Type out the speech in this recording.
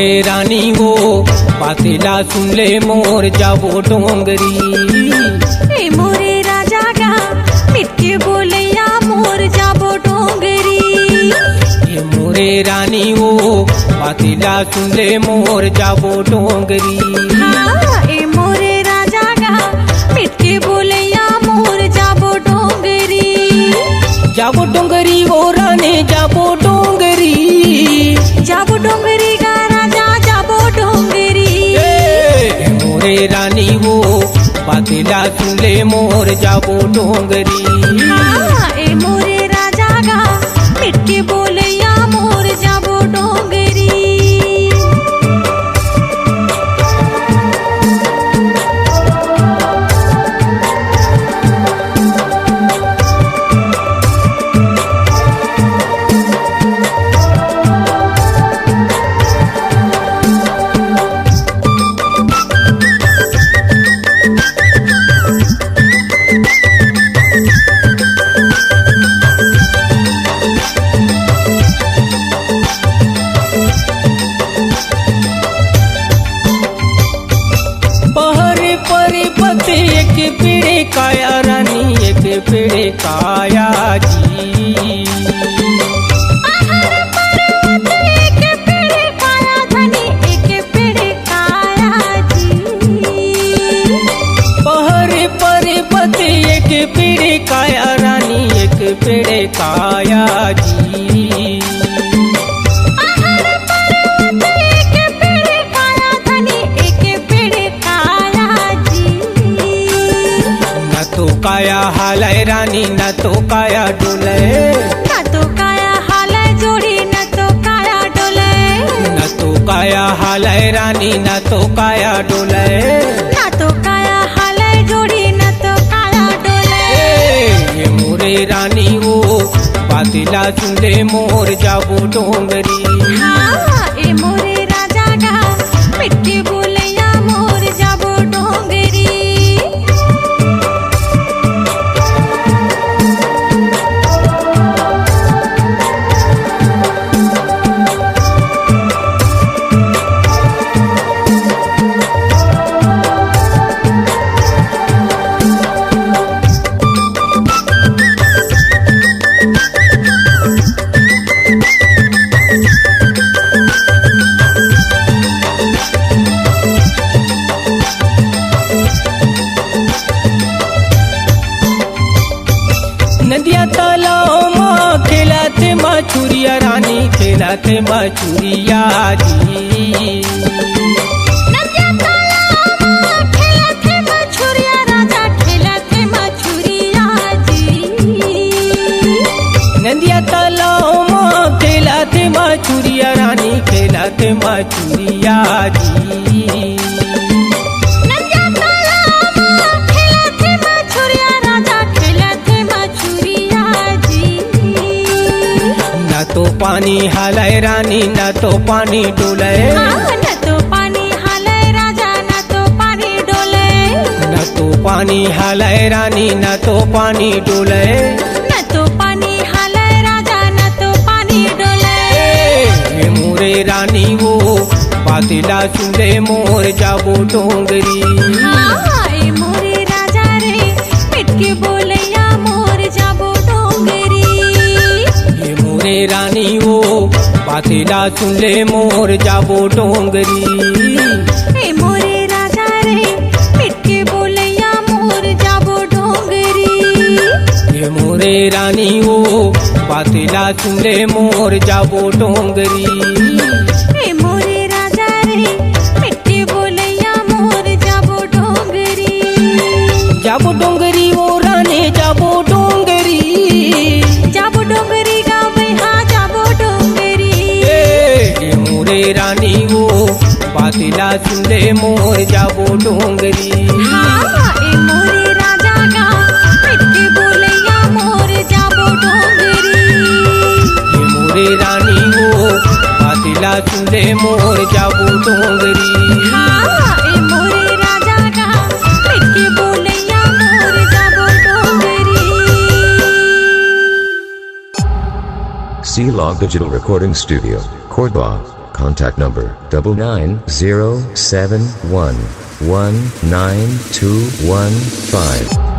मोरे रानी वो बातेला सुन ले मोर जाबो डोंगरी। ए मोरे राजा गा मिटके बोलैया मोर जाबो डोंगरी। ये मोरे रानी वो बातेला सुन ले मोर जाबो डोंगरी। हाँ ए मोरे राजा गा मिटके बोलैया मोर जाबो डोंगरी। जाबो डोंगरी वो रानी जाबो डोंगरी। जाबो डोंगरी गा राजा जाबो डोंगरी। मोरे रानी वो बातेला सुन ले मोर जाबो डोंगरी। हाँ ए मोरे राजा गा मिटके बोलैया मोर जाबो डोंगरी। एक पेड़े काया रानी एक पेड़े काया जी। एक पेड़े काया धनी एक पेड़े काया जी। पहर पर्वत एक पेड़े काया रानी एक पेड़े काया जी। काया हालय रानी न तो काया डोले। न तो काया हालय जोड़ी न तो काया डोले। न तो काया हालय रानी न तो काया डोले। न तो काया हालय जोड़ी न तो काया डोले। ये मोरे रानी वो बातेला सुन ले मोर जाबो डोंगरी। हाँ ए मोरे राजा गा मिटके बोलैया मोर जाबो डोंगरी। नदिया तालाब माँ खेलाते मछुरिया रानी खेलाते मछुरिया जी। नदिया तालाब माँ खेलाते मछुरिया राजा खेलाते मछुरिया जी। नदिया तालाब माँ खेलाते मछुरिया रानी खेलाते मछुरिया जी। तो पानी हालय रानी न तो पानी डोले। न तो पानी हालय राजा न तो पानी डोले। न तो पानी हालय रानी न तो पानी डोले। न तो पानी हालय राजा न तो पानी डोले। ये मोरे रानी वो बातेला सुन ले मोर जाबो डोंगरी। हाँ ए मोरे राजा रे मिटके बोलैया मोर जाबो डोंगरी। ये मोरे रानी वो बातेला सुन ले मोर जाबो डोंगरी। ए मोरे राजा रे मिटके बोलैया मोर जाबो डोंगरी। ये मोरे रानी वो बातेला सुन ले मोर जाबो डोंगरी। ए मोरे राजा रे मिटके बोलैया मोर जाबो डोंगरी। जाबो डोंगरी वो रानी जाबो डोंगरी। जाबो डोंगरी गावे हाँ जाबो डोंगरी। ये मोरे रानी वो बातेला सुन ले मोर जाबो डोंगरी। हाँ ए मोरे राजा गा मिटके बोलैया मोर जाबो डोंगरी। ये मोरे रानी वो बातेला सुन ले मोर जाबो डोंगरी। हाँ ए मोरे राजा गा मिटके बोलैया मोर जाबो डोंगरी। C Log Digital Recording Studio, Cordoba, Contact number 99071192215.